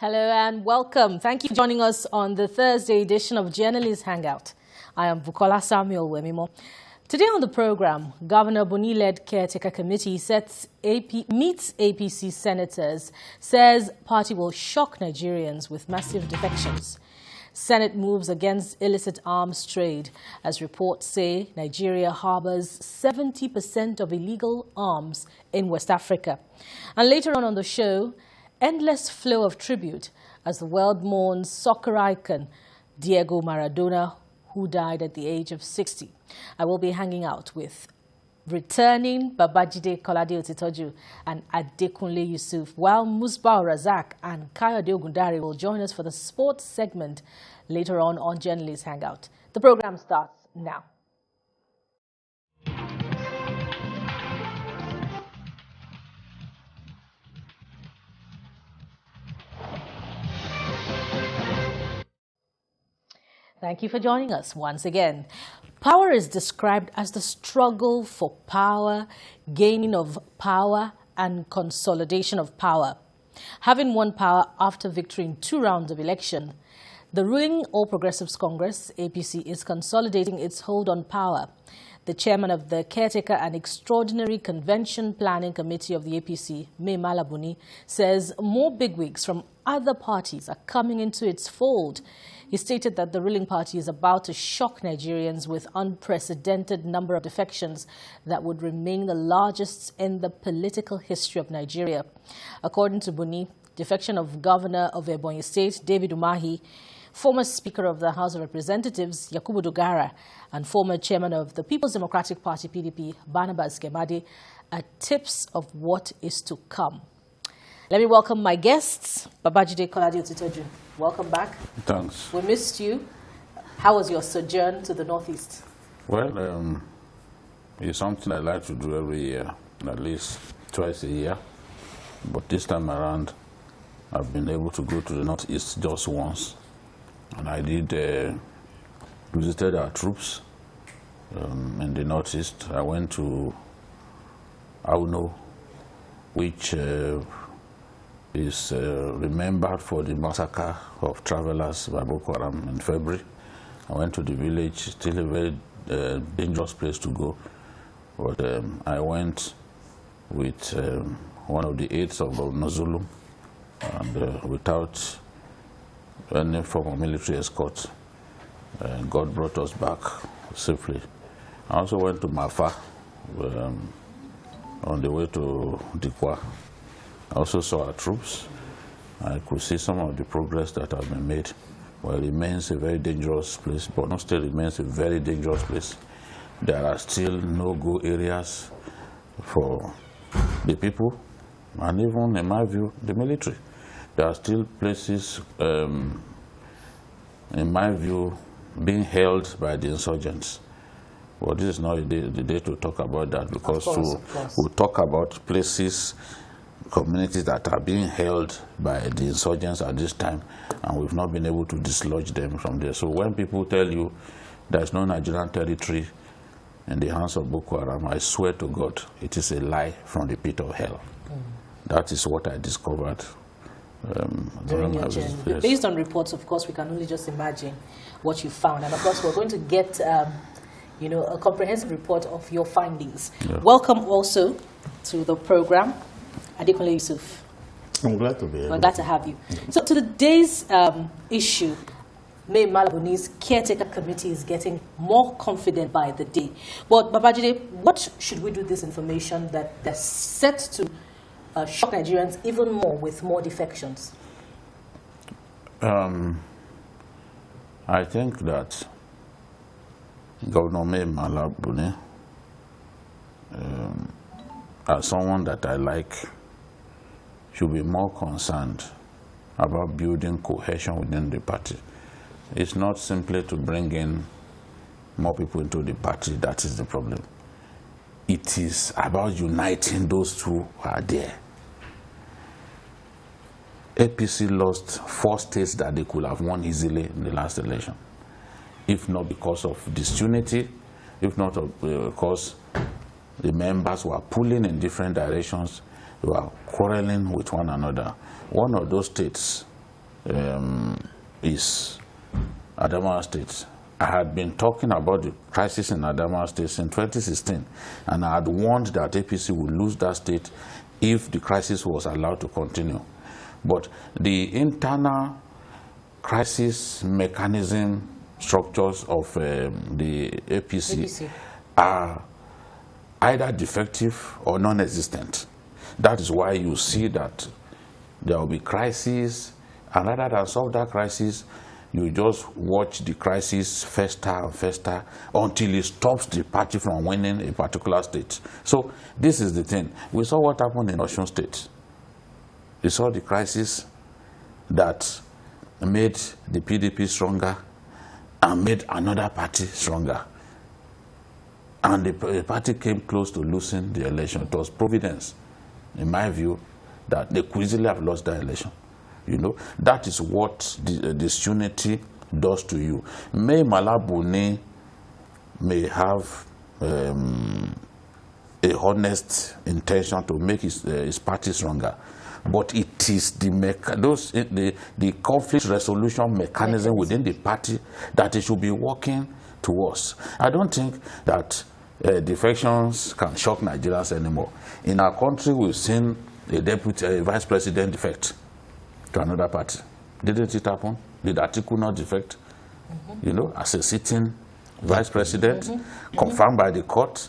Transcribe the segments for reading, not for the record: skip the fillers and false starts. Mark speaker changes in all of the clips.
Speaker 1: Hello and welcome. Thank you for joining us on the Thursday edition of Journalist Hangout. I am Bukola Samuel Wemimo. Today on the program, Governor Buni-led Caretaker Committee meets APC senators, says party will shock Nigerians with massive defections. Senate moves against illicit arms trade as reports say Nigeria harbors 70% of illegal arms in West Africa. And later on the show, endless flow of tribute as the world mourns soccer icon Diego Maradona, who died at the age of 60. I will be hanging out with returning Babajide Kolade Otitoju and Adekunle Yusuf, while Musbah Razak and Kayode Ogundare will join us for the sports segment later on Journalist Hangout. The program starts now. Thank you for joining us once again. Power is described as the struggle for power, gaining of power, and consolidation of power. Having won power after victory in 2 rounds of election, the ruling All Progressives Congress, APC, is consolidating its hold on power. The chairman of the Caretaker and Extraordinary Convention Planning Committee of the APC, Mai Mala Buni, says more bigwigs from other parties are coming into its fold. He stated that the ruling party is about to shock Nigerians with unprecedented number of defections that would remain the largest in the political history of Nigeria. According to Buni, defection of Governor of Ebonyi State, David Umahi, former Speaker of the House of Representatives, Yakubu Dogara, and former Chairman of the People's Democratic Party, PDP, Barnabas Gemade, are tips of what is to come. Let me welcome my guests. Babajide Kolade Otitoju, welcome back.
Speaker 2: Thanks.
Speaker 1: We missed you. How was your sojourn to the Northeast?
Speaker 2: Well, it's something I like to do every year, at least twice a year. But this time around, I've been able to go to the Northeast just once. And I visited our troops in the Northeast. I went to Auno, which is remembered for the massacre of travelers by Boko Haram in February. I went to the village, still a very dangerous place to go. But I went with one of the aides of Nozulum, and without any form of military escort, God brought us back safely. I also went to Mafa on the way to Dikwa. I also saw our troops. I could see some of the progress that have been made. Well, it remains a very dangerous place. Borno State remains a very dangerous place. There are still no-go areas for the people, and even, in my view, the military. There are still places, in my view, being held by the insurgents. Well, this is not the day to talk about that, because we'll talk about places, communities that are being held by the insurgents at this time, and we've not been able to dislodge them from there. So when people tell you there's no Nigerian territory in the hands of Boko Haram, I swear to God, it is a lie from the pit of hell. That is what I discovered during my visit. Yes.
Speaker 1: Based on reports, of course, we can only just imagine what you found. And of course, we're going to get a comprehensive report of your findings. Yeah. Welcome also to the program, Adekunle Yusuf.
Speaker 3: I'm glad to be here.
Speaker 1: We're glad to have you. So to today's issue, Mai Mala Buni's Caretaker Committee is getting more confident by the day. But Babajide, what should we do with this information that's set to shock Nigerians even more with more defections?
Speaker 2: I think that Governor Mai Mala Buni, as someone that I like, should be more concerned about building cohesion within the party. It's not simply to bring in more people into the party that is the problem. It is about uniting those two who are there. APC lost 4 states that they could have won easily in the last election, if not because of disunity, if not because the members were pulling in different directions, they were quarreling with one another. One of those states is Adamawa State. I had been talking about the crisis in Adamawa State since 2016, and I had warned that APC would lose that state if the crisis was allowed to continue. But the internal crisis mechanism structures of the APC are either defective or non-existent. That is why you see that there will be crisis, and rather than solve that crisis, you just watch the crisis fester and fester until it stops the party from winning a particular state. So this is the thing. We saw what happened in Osun State. We saw the crisis that made the PDP stronger and made another party stronger. And the party came close to losing the election. It was providence, in my view, that they could easily have lost that election. You know, that is what disunity does to you. May Malabuni may have a honest intention to make his party stronger, but it is the conflict resolution mechanism within the party that it should be working towards. I don't think that defections can shock Nigerians anymore. In our country, we've seen a vice president defect to another party. Didn't it happen? Did Atiku not defect? You know, as a sitting vice president, confirmed by the court,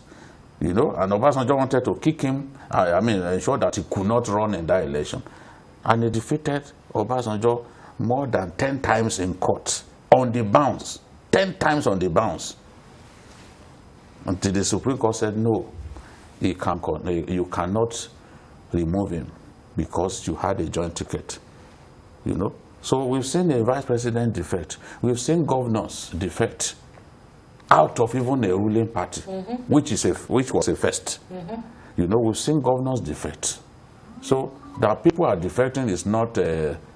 Speaker 2: you know, and Obasanjo wanted to kick him, ensure that he could not run in that election. And he defeated Obasanjo more than 10 times in court, on the bounce, 10 times on the bounce. Until the Supreme Court said, no, you cannot remove him because you had a joint ticket. You know, so we've seen a vice president defect. We've seen governors defect out of even a ruling party, which was a first. You know, we've seen governors defect. So that people are defecting is not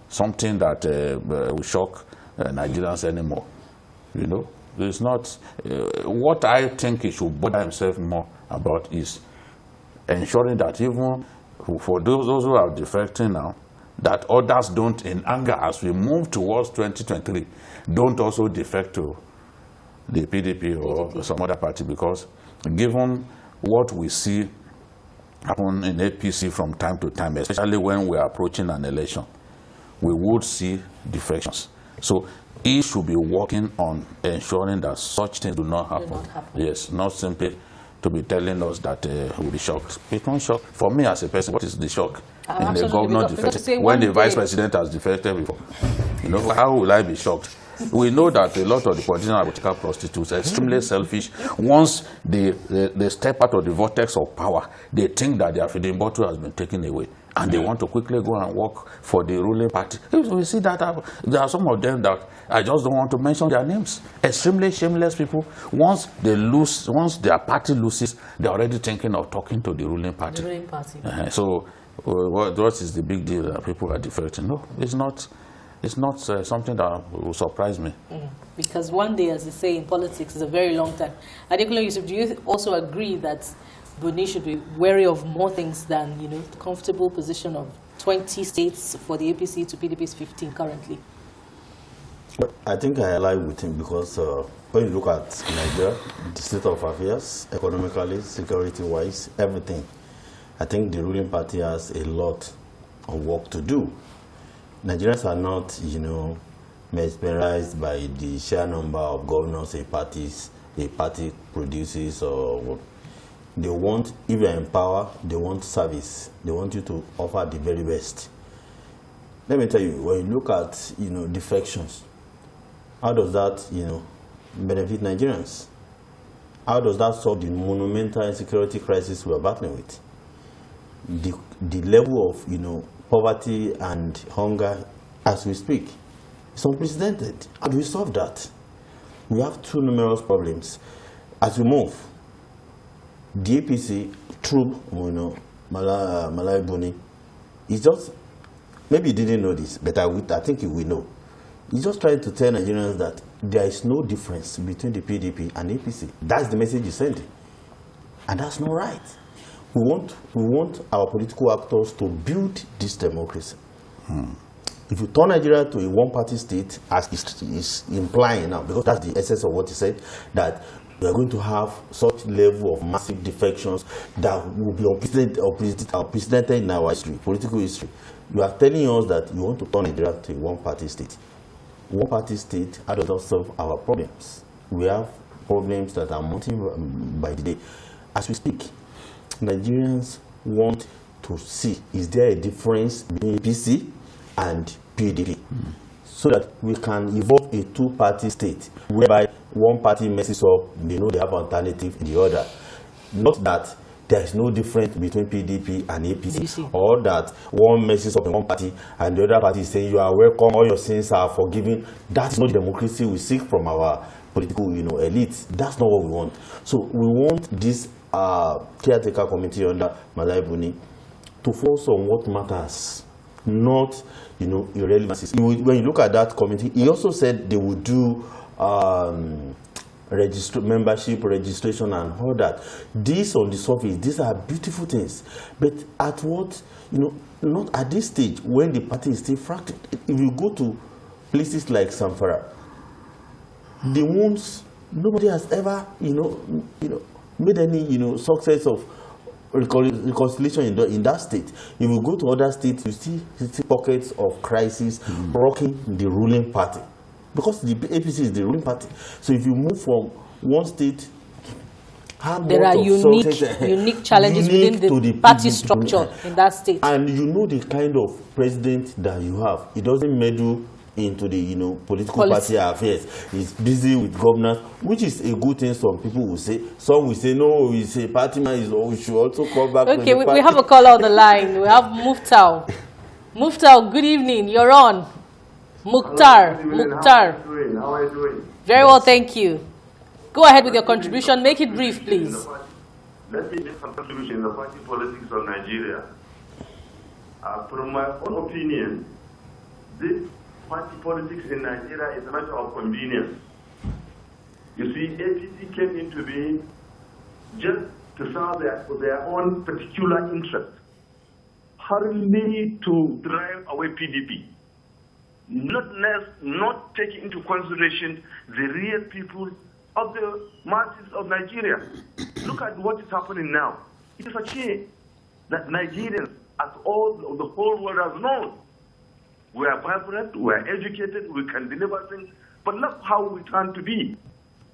Speaker 2: something that will shock Nigerians anymore. You know, it's not. What I think he should bother himself more about is ensuring that even for those who are defecting now, that others don't, in anger, as we move towards 2023, don't also defect to the PDP or some other party, because given what we see happen in APC from time to time, especially when we are approaching an election, we would see defections. So he should be working on ensuring that such things do not happen. Yes, not simply to be telling us that we'll be shocked. It won't shock. For me as a person, what is the shock? In the governor defected, when the vice president has defected before. You know, how will I be shocked? We know that a lot of the politicians are political prostitutes, extremely selfish. Once they step out of the vortex of power, they think that their feeding bottle has been taken away, and they want to quickly go and work for the ruling party. We see that there are some of them that I just don't want to mention their names. Extremely shameless people. Once their party loses, they're already thinking of talking to the ruling party.
Speaker 1: The ruling party.
Speaker 2: So what is the big deal that people are defecting? No, it's not. It's not something that will surprise me.
Speaker 1: Because one day, as they say in politics, is a very long time. Adekunle Yusuf, do you also agree that Buni should be wary of more things than, you know, the comfortable position of 20 states for the APC to PDP's 15 currently?
Speaker 3: I think I align with him because when you look at Nigeria, the state of affairs, economically, security-wise, everything, I think the ruling party has a lot of work to do. Nigerians are not, you know, mesmerized by the sheer number of governors a party produces, or they want, if you're in power, they want service. They want you to offer the very best. Let me tell you, when you look at, you know, defections, how does that, you know, benefit Nigerians? How does that solve the monumental insecurity crisis we're battling with? The level of, you know, poverty and hunger as we speak is unprecedented. How do we solve that? We have too numerous problems. As we move, the APC through, you know, Malai Buni, is just, maybe you didn't know this, but I think you will know. He's just trying to tell Nigerians that there is no difference between the PDP and APC. That's the message he's sending. And that's not right. We want our political actors to build this democracy. If you turn Nigeria to a one-party state, as is implying now, because that's the essence of what he said, that we are going to have such level of massive defections that will be unprecedented in our history, political history. You are telling us that you want to turn Nigeria to a one-party state. One-party state, how does that solve our problems? We have problems that are mounting by the day. As we speak, Nigerians want to see, is there a difference between APC and PDP? So that we can evolve a two-party state whereby one party messes up, they know they have alternative in the other. Not that there is no difference between PDP and APC, or that one messes up in one party and the other party is saying you are welcome, all your sins are forgiven. That is not democracy we seek from our political elites. That's not what we want. So we want this caretaker committee under Malai to focus on what matters, not irrelevancies. When you look at that committee, he also said they would do membership registration and all that. These on the surface, these are beautiful things, but at what, not at this stage when the party is still fractured. If you go to places like Zamfara, the wounds, nobody has ever made any success of reconciliation in that state. If you go to other states, you see pockets of crisis rocking the ruling party, because the APC is the ruling party. So if you move from one state,
Speaker 1: there are unique challenges within the party structure in that state.
Speaker 3: And the kind of president that you have. It doesn't meddle into the political party affairs. He's busy with governance, which is a good thing. Some people will say. Some will say no. We say party man we should also come back.
Speaker 1: Okay, we have a caller on the line. We have Mukhtar. Mukhtar, good evening. You're on. Mukhtar. Mukhtar.
Speaker 4: How are you doing?
Speaker 1: Very well, thank you. Go ahead with your contribution. Make it brief, please.
Speaker 4: Let me make some contribution in the party politics of Nigeria. From my own opinion, this party politics in Nigeria is a matter of convenience. You see, APC came into being just to serve their own particular interest, hardly to drive away PDP. Not taking into consideration the real people of the masses of Nigeria. Look at what is happening now. It is a shame that Nigerians, as all the whole world has known, we are vibrant, we are educated, we can deliver things, but look how we turn to be.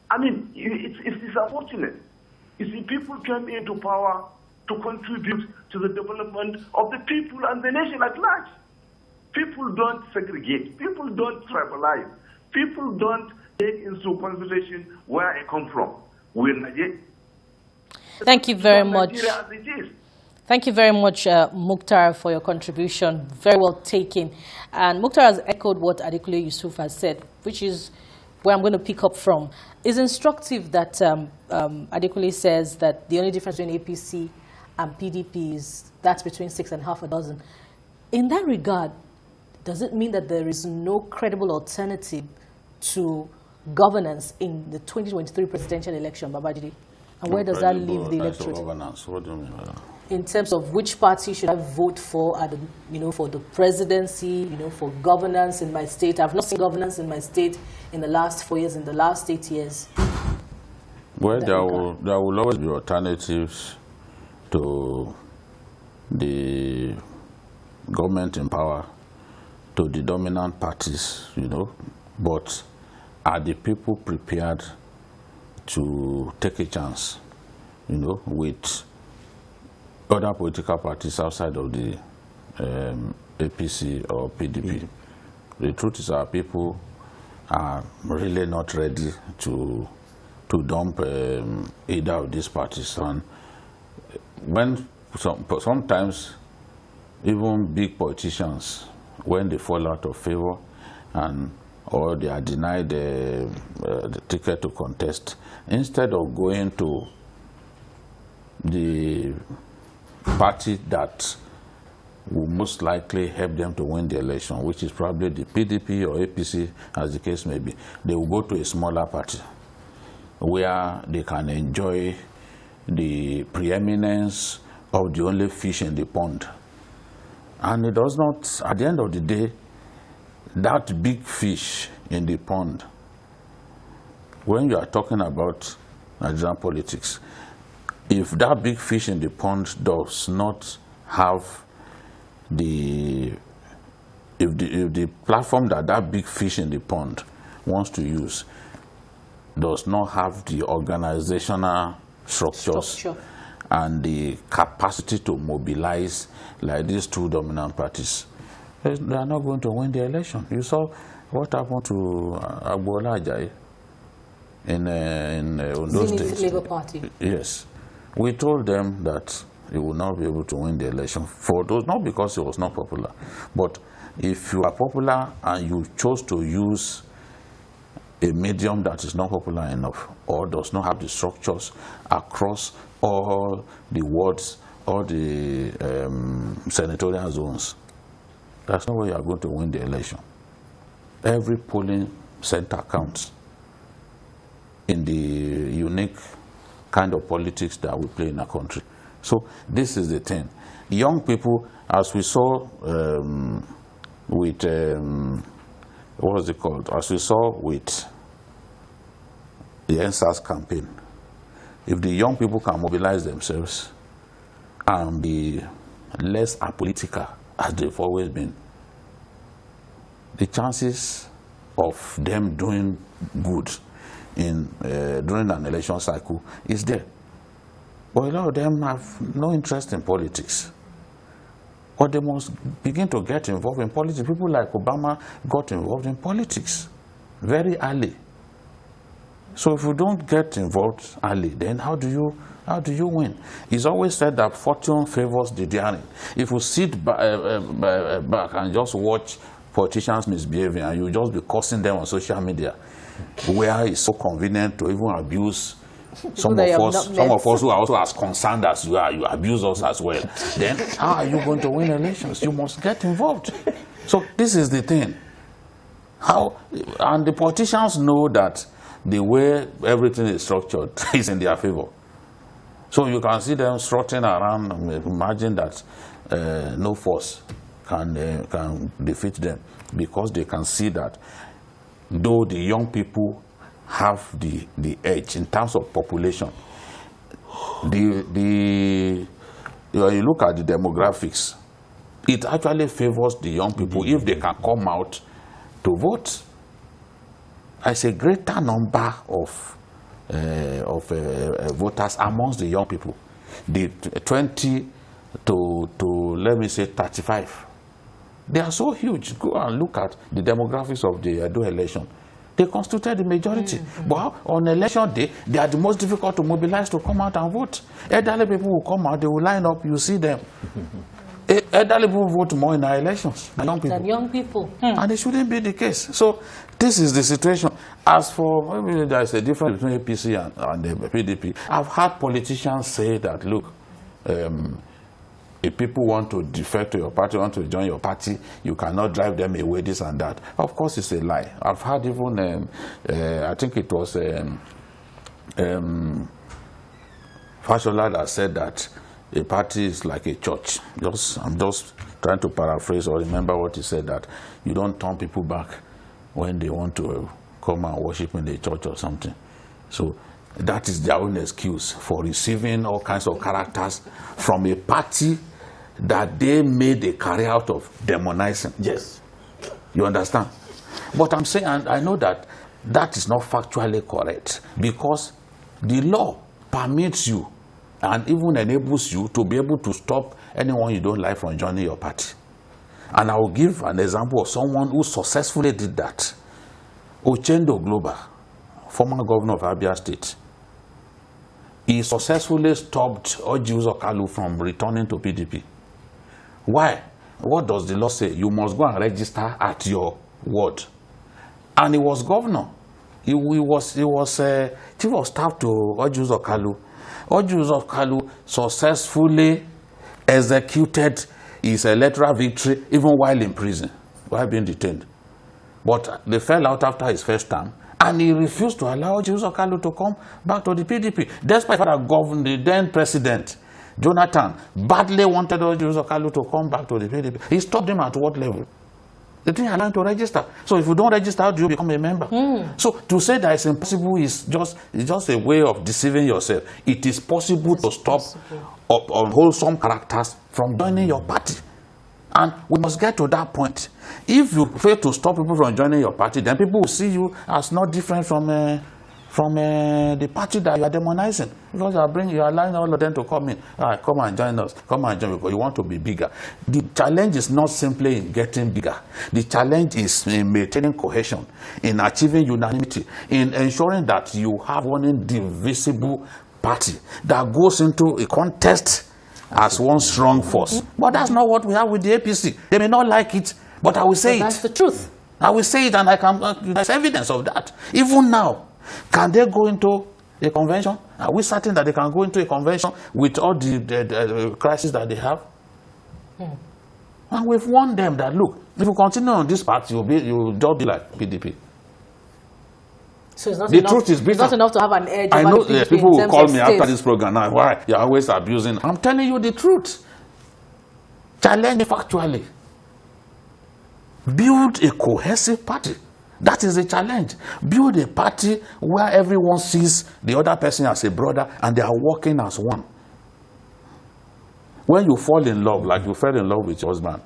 Speaker 4: I mean, it's unfortunate. You see, people came into power to contribute to the development of the people and the nation at large. People don't segregate. People don't tribalize. People don't take into consideration where I come from. We're Nigeria.
Speaker 1: Thank you very much.
Speaker 4: Nigeria as it is.
Speaker 1: Thank you very much, Mukhtar, for your contribution. Very well taken. And Mukhtar has echoed what Adekunle Yusuf has said, which is where I'm going to pick up from. It's instructive that Adekunle says that the only difference between APC and PDP is that's between 6 and half a dozen. In that regard, does it mean that there is no credible alternative to governance in the 2023 presidential election, Babajide? And where does that leave the electorate?
Speaker 2: Governance. What do you mean by that?
Speaker 1: In terms of which party should I vote for at the, for the presidency, for governance in my state. I've not seen governance in my state in the last 4 years, in the last 8 years.
Speaker 2: Well, there will always be alternatives to the government in power, to the dominant parties, but are the people prepared to take a chance, with other political parties outside of the APC or PDP? The truth is our people are really not ready to dump either of these parties. And when sometimes even big politicians, when they fall out of favor or they are denied the ticket to contest, instead of going to the party that will most likely help them to win the election, which is probably the PDP or APC, as the case may be, they will go to a smaller party where they can enjoy the preeminence of the only fish in the pond. And it does not, at the end of the day, that big fish in the pond, when you are talking about Nigerian politics, if that big fish in the pond does not have if the platform that big fish in the pond wants to use does not have the organizational structures and the capacity to mobilize like these two dominant parties, they are not going to win the election. You saw what happened to Agbola Ajayi in Ondo State.
Speaker 1: Labour Party.
Speaker 2: Yes. We told them that he would not be able to win the election for those, not because he was not popular, but if you are popular and you chose to use a medium that is not popular enough or does not have the structures across all the wards, all the senatorial zones, that's not where you are going to win the election. Every polling center counts in the unique kind of politics that we play in our country. So this is the thing. Young people, as we saw with, what was it called? As we saw with the NSAS campaign, if the young people can mobilize themselves and be less apolitical as they've always been, the chances of them doing good in during an election cycle is there. But a lot of them have no interest in politics. Or they must begin to get involved in politics. People like Obama got involved in politics very early. So if you don't get involved early, then how do you win? It's always said that fortune favors the daring. If you sit back and just watch politicians misbehaving and you just be cursing them on social media, where it's so convenient to even abuse some of us who are also as concerned as you are, you abuse us as well. Then how are you going to win elections? You must get involved. So this is the thing. And the politicians know that the way everything is structured is in their favor. So you can see them strutting around. Imagine that no force can defeat them, because they can see that though the young people have the edge in terms of population, when you look at the demographics, it actually favors the young people if they can come out to vote. There's a greater number of voters amongst the young people, the 20 to let me say 35. They are so huge. Go and look at the demographics of the Edo election. They constituted the majority. But on election day, they are the most difficult to mobilize to come out and vote. Elderly people will come out, they will line up, you see them. Elderly people vote more in our elections than young people. And it shouldn't be the case. So this is the situation. As for, maybe there's a difference between APC and the PDP. I've heard politicians say that, look, if people want to defect to your party, want to join your party, you cannot drive them away, this and that. Of course, it's a lie. I've heard even, I think it was Fashola that said that a party is like a church. I'm just trying to paraphrase or remember what he said, that you don't turn people back when they want to come and worship in the church or something. So that is their own excuse for receiving all kinds of characters from a party that they made a career out of demonizing.
Speaker 3: Yes.
Speaker 2: You understand? But I'm saying, and I know that that is not factually correct, because the law permits you and even enables you to be able to stop anyone you don't like from joining your party. And I will give an example of someone who successfully did that. Ochendo Global, former governor of Abia State. He successfully stopped Orji Uzor Kalu from returning to PDP. Why? What does the law say? You must go and register at your ward. And he was governor. He was chief of staff to Orji Uzor Kalu. Orji Uzor Kalu successfully executed his electoral victory even while in prison, while being detained. But they fell out after his first term, and he refused to allow Orji Uzor Kalu to come back to the PDP, despite that the then president Jonathan badly wanted Orji Uzor Kalu to come back to the PDP. He stopped him at what level? They didn't allow you to register. So if you don't register, how do you become a member? So to say that it's impossible is just a way of deceiving yourself. It is possible to stop unwholesome characters from joining your party. And we must get to that point. If you fail to stop people from joining your party, then people will see you as not different from the party that you are demonizing. Because you are allowing all of them to come in. All right, come and join us. Come and join because you want to be bigger. The challenge is not simply in getting bigger. The challenge is in maintaining cohesion, in achieving unanimity, in ensuring that you have one indivisible party that goes into a contest as one strong force. But that's not what we have with the APC. They may not like it, but I will say it.
Speaker 1: That's the truth.
Speaker 2: I will say it, and there's evidence of that. Even now, can they go into a convention? Are we certain that they can go into a convention with all the crises that they have? And we've warned them that, look, if you continue on this path, you'll just be like PDP.
Speaker 1: So it's not
Speaker 2: The
Speaker 1: enough,
Speaker 2: truth is
Speaker 1: it's not enough to have an edge.
Speaker 2: I know
Speaker 1: the PDP
Speaker 2: people
Speaker 1: in
Speaker 2: will
Speaker 1: terms
Speaker 2: call
Speaker 1: of
Speaker 2: me
Speaker 1: state.
Speaker 2: after this program now. Why? You're always abusing. I'm telling you the truth. Challenge factually. Build a cohesive party. That is a challenge. Build a party where everyone sees the other person as a brother and they are working as one. When you fall in love, like you fell in love with your husband,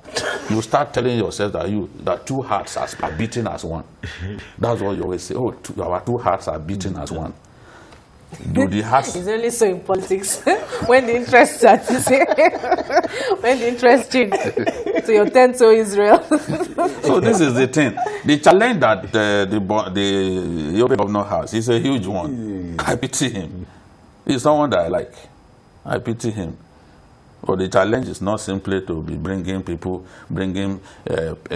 Speaker 2: you start telling yourself that two hearts are beating as one. That's what you always say. Oh, our two hearts are beating as one. Do the hearts?
Speaker 1: It's only so in politics when the interest starts, when the interest change. So your 10 to Israel.
Speaker 2: So this is the thing. The challenge that the Yoruba governor has is a huge one. I pity him. He's someone that I like. I pity him. But the challenge is not simply to be bringing a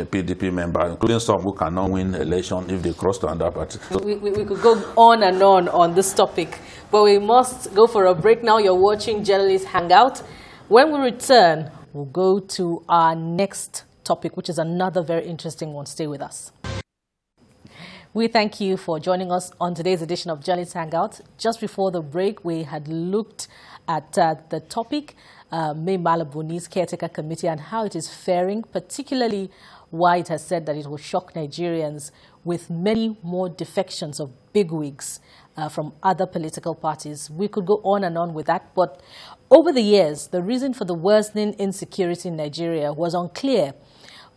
Speaker 2: PDP member, including some who cannot win election if they cross to another party.
Speaker 1: We could go on and on this topic, but we must go for a break now. You're watching Journalists Hangout. When we return, we'll go to our next topic, which is another very interesting one. Stay with us. We thank you for joining us on today's edition of Journalists Hangout. Just before the break, we had looked at the topic, May Malabuni's Caretaker Committee, and how it is faring, particularly why it has said that it will shock Nigerians with many more defections of bigwigs from other political parties. We could go on and on with that, but over the years, the reason for the worsening insecurity in Nigeria was unclear.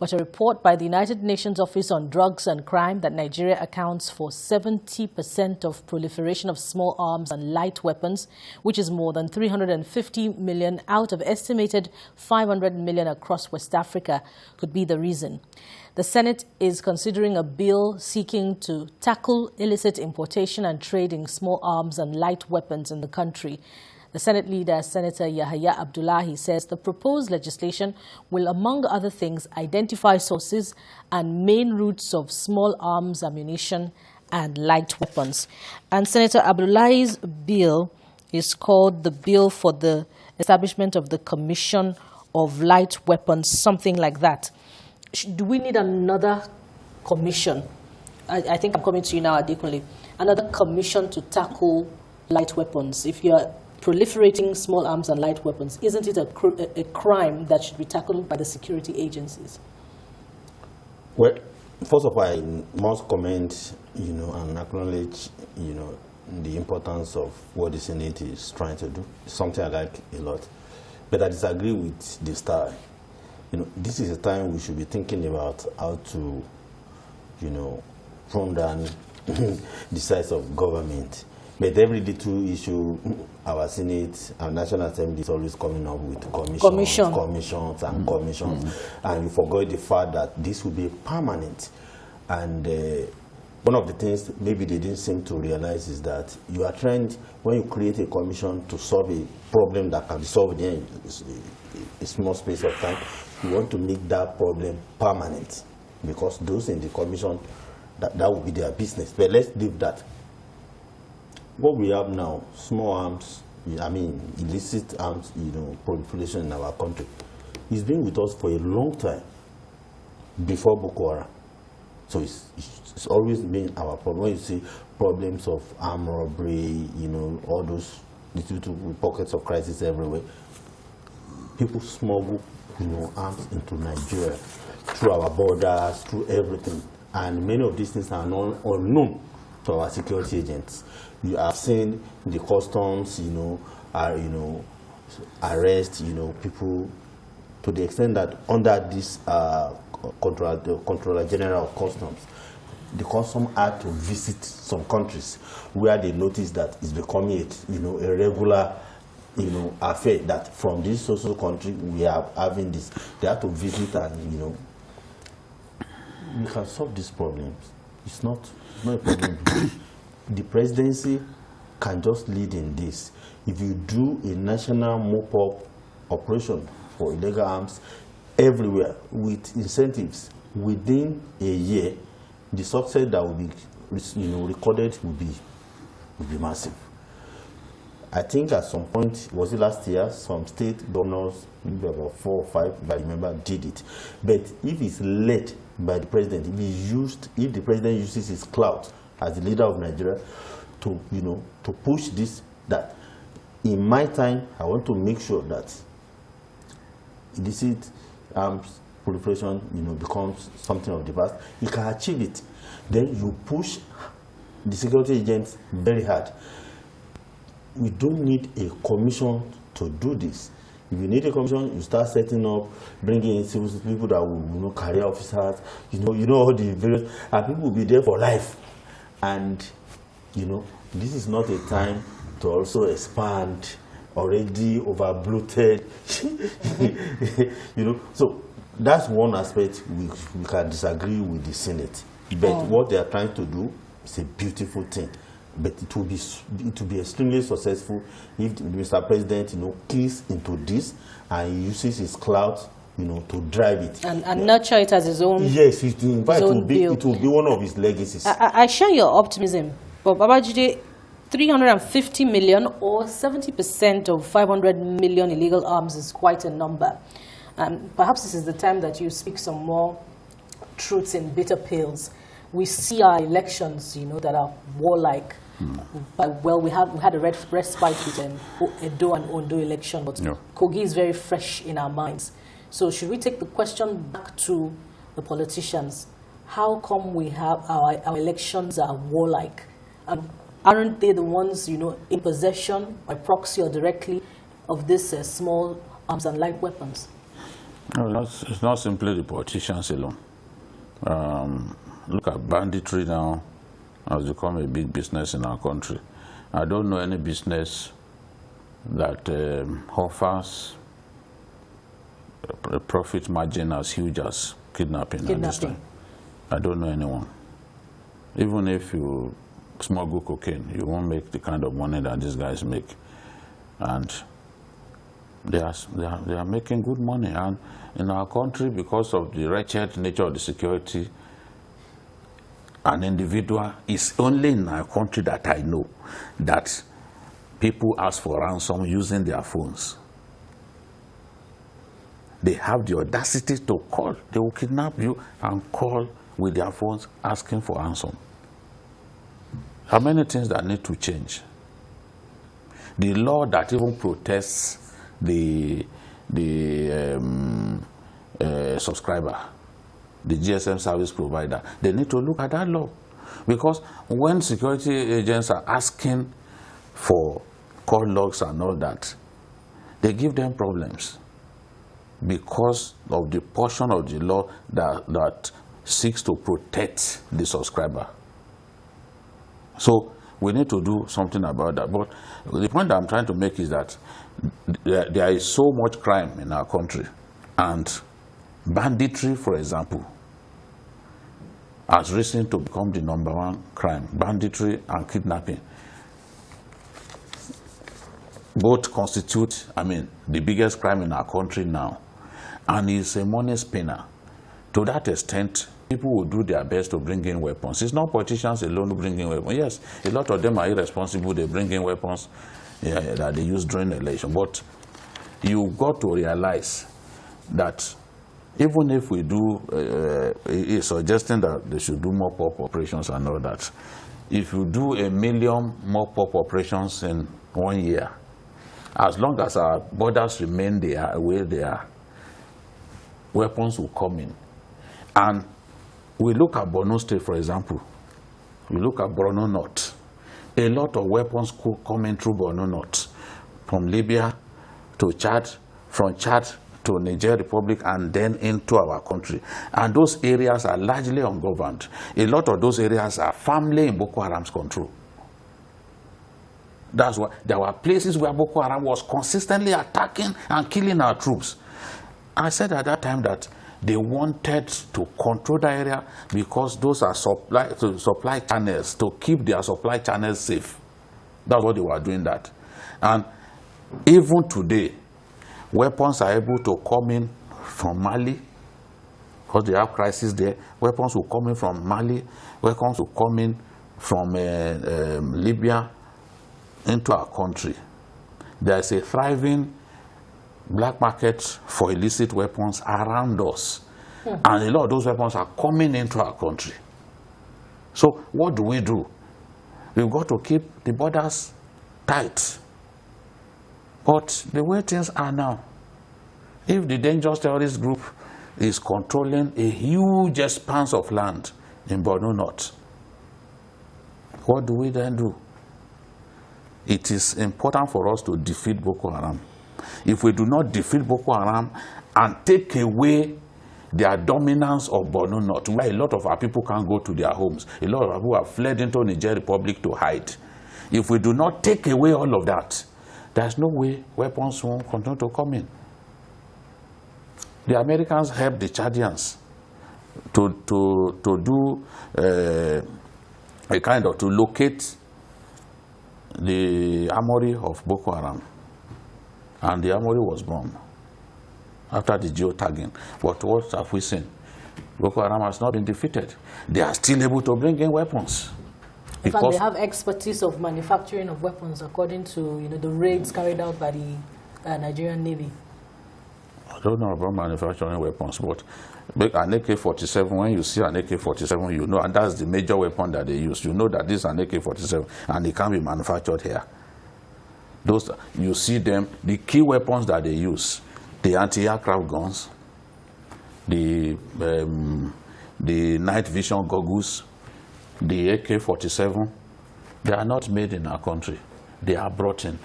Speaker 1: But a report by the United Nations Office on Drugs and Crime that Nigeria accounts for 70% of proliferation of small arms and light weapons, which is more than 350 million out of estimated 500 million across West Africa, could be the reason. The Senate is considering a bill seeking to tackle illicit importation and trade in small arms and light weapons in the country. The Senate leader, Senator Yahaya Abdullahi, says the proposed legislation will, among other things, identify sources and main routes of small arms, ammunition, and light weapons. And Senator Abdullahi's bill is called the Bill for the Establishment of the Commission of Light Weapons, something like that. Do we need another commission? I think I'm coming to you now, Adekunle. Another commission to tackle light weapons. If you're proliferating small arms and light weapons, isn't it a crime that should be tackled by the security agencies?
Speaker 3: Well, first of all, I must comment, and acknowledge, the importance of what the Senate is trying to do. It's something I like a lot. But I disagree with the style. This is a time we should be thinking about how to, prune down the size of government. But every little issue, our Senate, our National Assembly is always coming up with commissions. And you forgot the fact that this will be permanent. And one of the things maybe they didn't seem to realize is that you are trying, when you create a commission to solve a problem that can be solved in a small space of time, you want to make that problem permanent. Because those in the commission, that will be their business. But let's leave that. What we have now, small arms, illicit arms, proliferation in our country, it's been with us for a long time, before Boko Haram. So it's always been our problem. When you see problems of armed robbery, all those little pockets of crisis everywhere, people smuggle, arms into Nigeria. through our borders, through everything. And many of these things are unknown to our security agents. You have seen the customs, arrest, people to the extent that under this the Controller General of Customs, the custom had to visit some countries where they noticed that it's becoming a regular affair, that from this social country we are having this. They have to visit and we can solve these problems. It's not a problem. The presidency can just lead in this. If you do a national mop-up operation for illegal arms everywhere with incentives, within a year, the success that will be recorded will be massive. I think at some point, was it last year, some state governors, maybe about 4 or 5, if I remember, did it. But if it's led by the president, if the president uses his clout as the leader of Nigeria to push this, that in my time, I want to make sure that illicit arms proliferation, becomes something of the past. You can achieve it. Then you push the security agents very hard. We don't need a commission to do this. If you need a commission, you start setting up, bringing in civil people that will, career officers, all the various, and people will be there for life. And, this is not a time to also expand already over-bloated, So that's one aspect we can disagree with the Senate. But what they are trying to do is a beautiful thing. But it will be extremely successful if Mr. President, keys into this and he uses his clout, to drive it
Speaker 1: and nurture it as his own.
Speaker 3: Yes, it will be one of his legacies.
Speaker 1: I share your optimism, but Babajide, 350 million or 70% of 500 million illegal arms is quite a number. And perhaps this is the time that you speak some more truths in bitter pills. We see our elections, that are warlike. But we had a respite with Edo and Ondo election, but Kogi is very fresh in our minds. So should we take the question back to the politicians? How come we have our elections are warlike? Aren't they the ones, in possession by proxy or directly of these small arms and light weapons?
Speaker 2: No, it's not simply the politicians alone. Look at banditry now has become a big business in our country. I don't know any business that offers a profit margin as huge as kidnapping. At this time. I don't know anyone. Even if you smuggle cocaine, you won't make the kind of money that these guys make. And they are making good money. And in our country, because of the wretched nature of the security, an individual is only in our country that I know that people ask for ransom using their phones. They have the audacity to call. They will kidnap you and call with their phones asking for ransom. How many things that need to change? The law that even protests the subscriber, the GSM service provider, they need to look at that law. Because when security agents are asking for call logs and all that, they give them problems because of the portion of the law that seeks to protect the subscriber. So we need to do something about that. But the point that I'm trying to make is that there is so much crime in our country, and banditry, for example, has risen to become the #1 crime. Banditry and kidnapping both constitute, the biggest crime in our country now, and is a money spinner. To that extent, people will do their best to bring in weapons. It's not politicians alone who bring in weapons. Yes, a lot of them are irresponsible. They bring in weapons that they use during the election. But you've got to realize that even if we do, suggesting that they should do more pop operations and all that, if you do 1 million more pop operations in 1 year, as long as our borders remain there, where they are, weapons will come in. And we look at Borno State, for example. We look at Borno North. A lot of weapons coming through Borno North, from Libya to Chad, from Chad to Niger Republic, and then into our country. And those areas are largely ungoverned. A lot of those areas are firmly in Boko Haram's control. That's why there were places where Boko Haram was consistently attacking and killing our troops. I said at that time that they wanted to control the area because those are supply channels, to keep their supply channels safe. That's what they were doing that. And even today, weapons are able to come in from Mali, because they have crisis there. Weapons will come in from Mali, weapons will come in from Libya into our country. There is a thriving black market for illicit weapons around us. And a lot of those weapons are coming into our country. So what do? We've got to keep the borders tight. But the way things are now, if the dangerous terrorist group is controlling a huge expanse of land in Borno North, what do we then do? It is important for us to defeat Boko Haram. If we do not defeat Boko Haram and take away their dominance of Borno North, where a lot of our people can't go to their homes, a lot of our people have fled into Niger Republic to hide. If we do not take away all of that, there's no way weapons won't continue to come in. The Americans helped the Chadians to do a kind of, to locate the armory of Boko Haram. And the armory was bombed after the geotagging. But what have we seen? Boko Haram has not been defeated. They are still able to bring in weapons.
Speaker 1: In fact, they have expertise of manufacturing of weapons, according to the raids carried out by the Nigerian Navy.
Speaker 2: I don't know about manufacturing weapons, but an AK-47, when you see an AK-47, you know, and that's the major weapon that they use. You know that this is an AK-47, and it can be manufactured here. Those, you see them, the key weapons that they use, the anti-aircraft guns, the night vision goggles, the AK-47, they are not made in our country. They are brought in.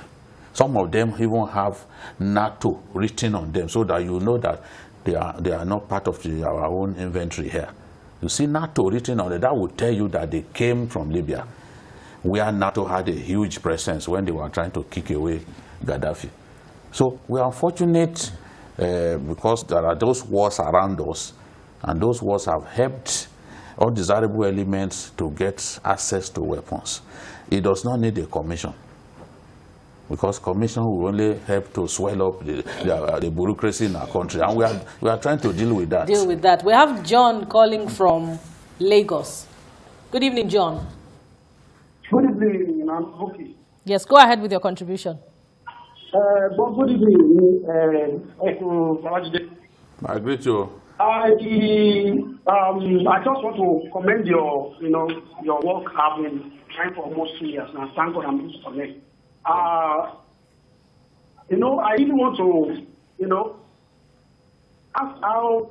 Speaker 2: Some of them even have NATO written on them, so that you know that they are not part of our own inventory here. You see NATO written on it, that would tell you that they came from Libya, where NATO had a huge presence when they were trying to kick away Gaddafi. So we are unfortunate because there are those wars around us, and those wars have helped undesirable elements to get access to weapons. It does not need a commission, because commission will only help to swell up the bureaucracy in our country, and we are trying to deal with that.
Speaker 1: We have John calling from Lagos. Good evening, John.
Speaker 5: Good evening, Ma'am. Okay.
Speaker 1: Yes, go ahead with your contribution.
Speaker 5: Good evening,
Speaker 2: I agree to you.
Speaker 5: I just want to commend your work. I've been trying for almost 2 years now. Thank God I'm able to connect. I really want to, ask how,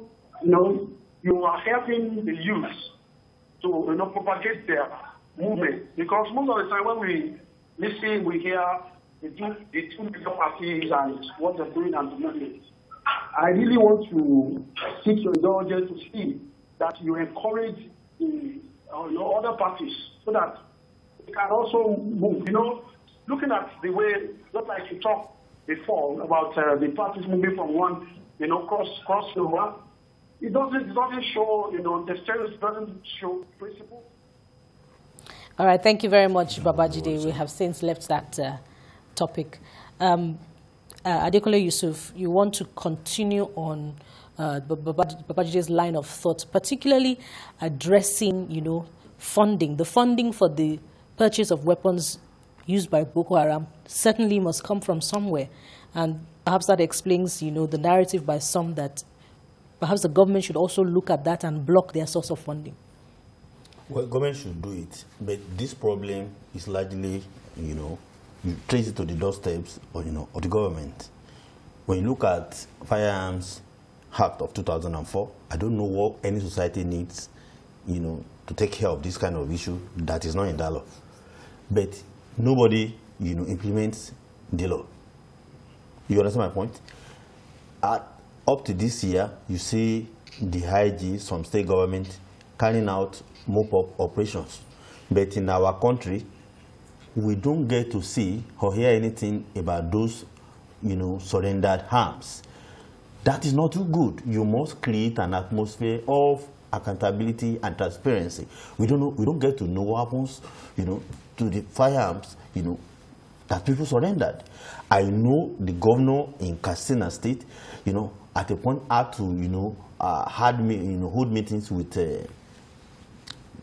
Speaker 5: you are helping the youth to, propagate their movement. Because most of the time when we listen, we hear the two major parties and what they're doing and the movement. I really want to seek your indulgence to see that you encourage the other parties so that they can also move. Looking at the way, just like you talked before about the parties moving from one, crossover, it doesn't show, the stereotype doesn't show principle.
Speaker 1: All right, thank you very much, Babajide. We have since left that topic. Adekunle Yusuf, you want to continue on Babajide's line of thought, particularly addressing, funding. The funding for the purchase of weapons used by Boko Haram certainly must come from somewhere. And perhaps that explains, the narrative by some that perhaps the government should also look at that and block their source of funding.
Speaker 3: Well, government should do it, but this problem is largely, you trace it to the doorsteps of the government. When you look at firearms Act of 2004. I don't know what any society needs, to take care of this kind of issue that is not in that law. But nobody, implements the law. You understand my point? Up to this year, you see the IG, some state government, carrying out mop-up operations. But in our country, we don't get to see or hear anything about those, surrendered arms. That is not too good. You must create an atmosphere of accountability and transparency. We don't get to know what happens, to the firearms, that people surrendered. I know the governor in Katsina State, at a point had to, hold meetings with,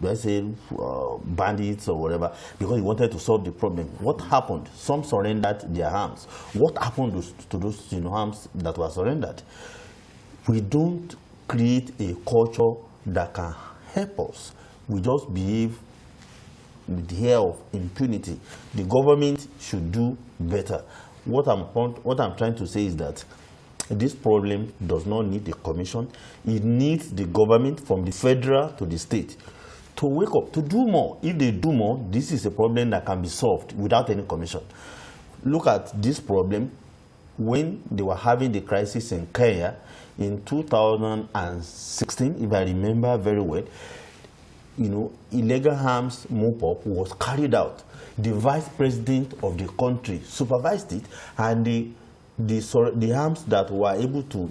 Speaker 3: let's say, bandits or whatever, because he wanted to solve the problem. What happened? Some surrendered their arms. What happened to those, arms that were surrendered? We don't create a culture that can help us. We just behave with the air of impunity. The government should do better. What I'm trying to say is that this problem does not need the commission. It needs the government from the federal to the state to wake up, to do more. If they do more, this is a problem that can be solved without any commission. Look at this problem when they were having the crisis in Kenya in 2016, if I remember very well. Illegal arms mop-up was carried out. The vice president of the country supervised it, and the arms that were able to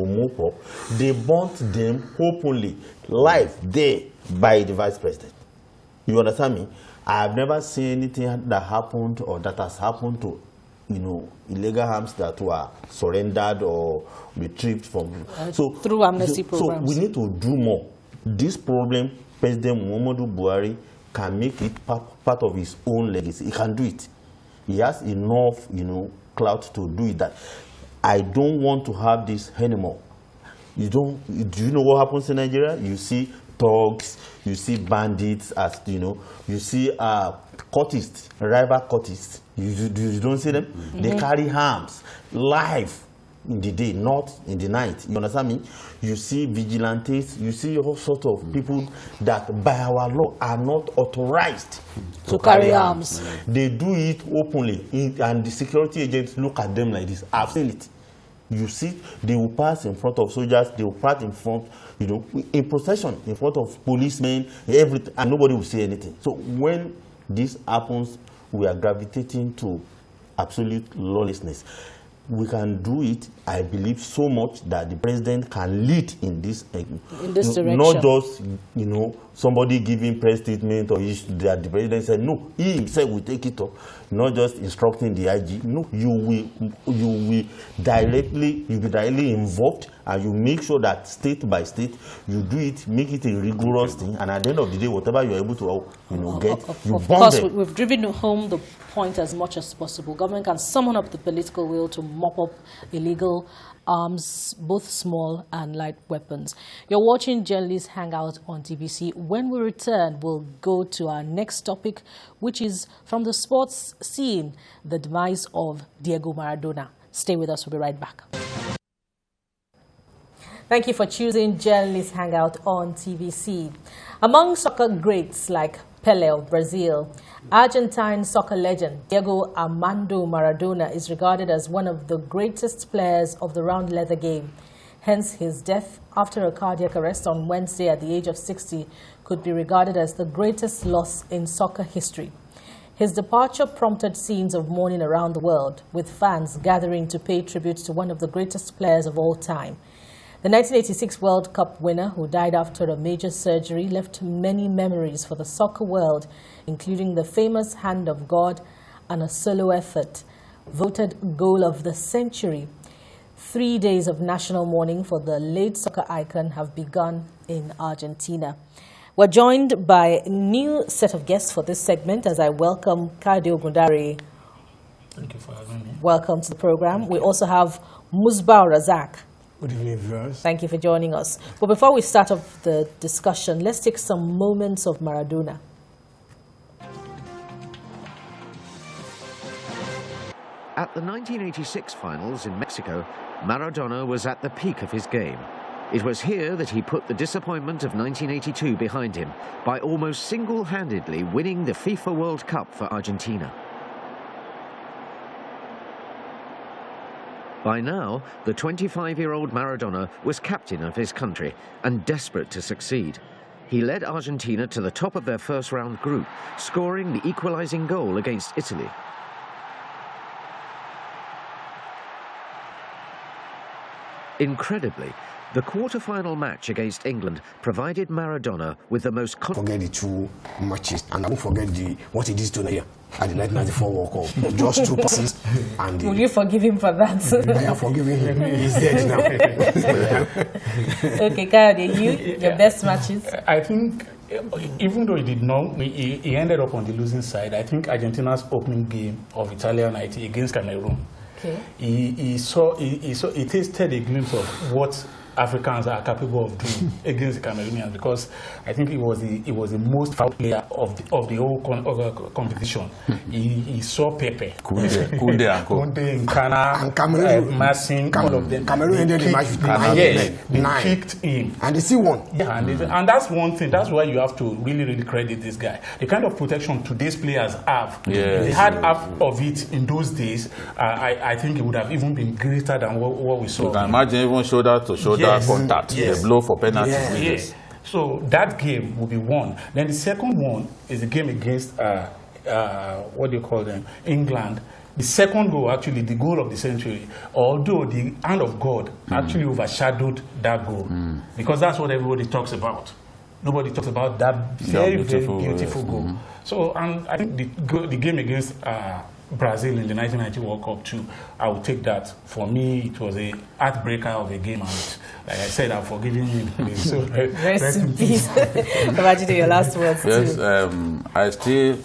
Speaker 3: mop up, they burnt them openly, live there by the vice president. You understand me? I have never seen anything that happened or that has happened to illegal arms that were surrendered or retrieved from.
Speaker 1: Through amnesty programs.
Speaker 3: So we need to do more. This problem, President Muhammadu Buhari can make it part of his own legacy. He can do it. He has enough, clout to do it. That I don't want to have this anymore. Do you know what happens in Nigeria? You see thugs, you see bandits, as you see cultists, rival cultists. You don't see them? Mm-hmm. They carry arms live in the day, not in the night. You understand me? You see vigilantes, you see all sorts of people that by our law are not authorized
Speaker 1: to carry arms.
Speaker 3: They do it openly, and the security agents look at them like this. I've seen it. You see, they will pass in front of soldiers, they will pass in front, in procession, in front of policemen, everything, and nobody will say anything. So when this happens, we are gravitating to absolute lawlessness. We can do it, I believe, so much that the president can lead in this
Speaker 1: direction.
Speaker 3: Not just, somebody giving press statement or that the president said, no, he himself will take it up. Not just instructing the IG. No, you will be directly involved, and you make sure that state by state, you do it, make it a rigorous thing, and at the end of the day, whatever you're able to get, you
Speaker 1: of
Speaker 3: burn
Speaker 1: course,
Speaker 3: them.
Speaker 1: we've driven home the point as much as possible. Government can summon up the political will to mop up illegal arms, both small and light weapons. You're watching Journalists Hangout on TVC. When we return, we'll go to our next topic, which is from the sports scene, the demise of Diego Maradona. Stay with us. We'll be right back. Thank you for choosing Journalists Hangout on TVC. Among soccer greats like Pele of Brazil, Argentine soccer legend Diego Armando Maradona is regarded as one of the greatest players of the round leather game. Hence, his death after a cardiac arrest on Wednesday at the age of 60 could be regarded as the greatest loss in soccer history. His departure prompted scenes of mourning around the world, with fans gathering to pay tribute to one of the greatest players of all time. The 1986 World Cup winner, who died after a major surgery, left many memories for the soccer world, including the famous Hand of God and a solo effort, voted Goal of the Century. 3 days of national mourning for the late soccer icon have begun in Argentina. We're joined by a new set of guests for this segment as I welcome Kade Ogundare.
Speaker 6: Thank you for having me.
Speaker 1: Welcome to the program. We also have Musbah Razak.
Speaker 6: Good evening, viewers.
Speaker 1: Thank you for joining us. But before we start off the discussion, let's take some moments of Maradona.
Speaker 7: At the 1986 finals in Mexico, Maradona was at the peak of his game. It was here that he put the disappointment of 1982 behind him by almost single-handedly winning the FIFA World Cup for Argentina. By now, the 25-year-old Maradona was captain of his country and desperate to succeed. He led Argentina to the top of their first-round group, scoring the equalizing goal against Italy. Incredibly, the quarter-final match against England provided Maradona with the most...
Speaker 8: Forget the two matches, and I won't forget what he did to Nigeria at the 1994 World Cup. Just 2 passes, and...
Speaker 1: Will you forgive him for that?
Speaker 8: I have forgiven him. He's dead now.
Speaker 1: Okay, Kayode, your best matches?
Speaker 6: I think, even though he did not, he ended up on the losing side. I think Argentina's opening game of Italian night against Cameroon. Okay. He tasted a glimpse of what Africans are capable of doing against the Cameroonians, because I think he was the most foul player of the whole competition. He saw Pepe, Kunde, and Kana,
Speaker 8: and Cameroon,
Speaker 6: Massin, all of them.
Speaker 8: Cameroon ended the match with 9.
Speaker 6: They kicked him,
Speaker 8: and they still won.
Speaker 6: Yeah, and that's one thing. That's why you have to really credit this guy. The kind of protection today's players have, if they had half of it in those days, I think it would have even been greater than what we saw.
Speaker 2: You can imagine even shoulder to shoulder contact, the blow for penalty.
Speaker 6: Yes. So that game will be won. Then the second one is a game against what do you call them? England. The second goal, actually the goal of the century, although the hand of God actually overshadowed that goal, because that's what everybody talks about. Nobody talks about that very beautiful goal. So, and I think the game against Brazil in the 1990 World Cup too, I would take that. For me, it was a heartbreaker of a game, and like I said, I'm forgiving him. So,
Speaker 1: rest in peace. Imagine your last words.
Speaker 2: Yes,
Speaker 1: too.
Speaker 2: I still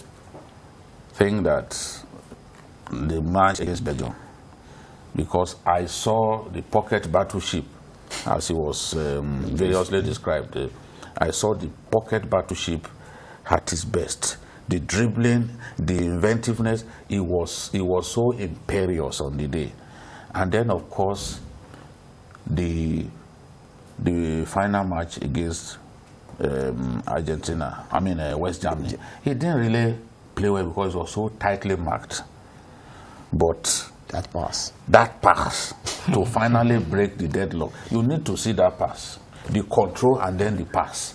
Speaker 2: think that the match against Belgium, because I saw the pocket battleship, as it was variously described. I saw the pocket battleship at its best. The dribbling, the inventiveness, it was so imperious on the day. And then, of course, the final match against Argentina, West Germany, he didn't really play well because it was so tightly marked. But
Speaker 8: that pass
Speaker 2: to finally break the deadlock, you need to see that pass, the control and then the pass.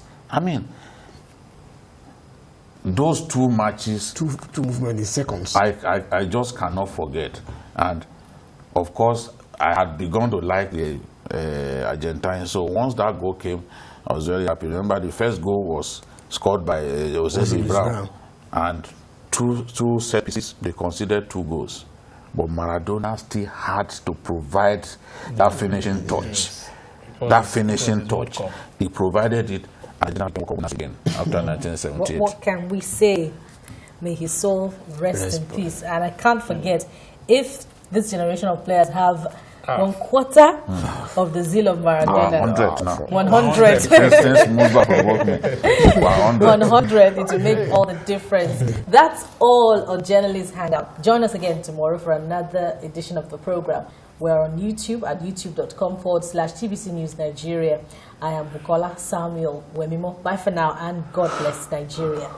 Speaker 2: Those two matches,
Speaker 8: two movements in seconds,
Speaker 2: I just cannot forget. And of course, I had begun to like the Argentines. So once that goal came, I was very happy. Remember, the first goal was scored by Jose Brown, and two set pieces. They considered 2 goals, but Maradona still had to provide that finishing touch. That finishing touch, he provided it. Again after 1978.
Speaker 1: What can we say? May his soul rest in peace. And I can't forget, if this generation of players have 1/4 of the zeal of Maradona, 100. 100, it will make all the difference. That's all on Journalist Hangout. Join us again tomorrow for another edition of the program. We're on YouTube at youtube.com/TVC News Nigeria. I am Bukola Samuel Wemimo. Bye for now, and God bless Nigeria.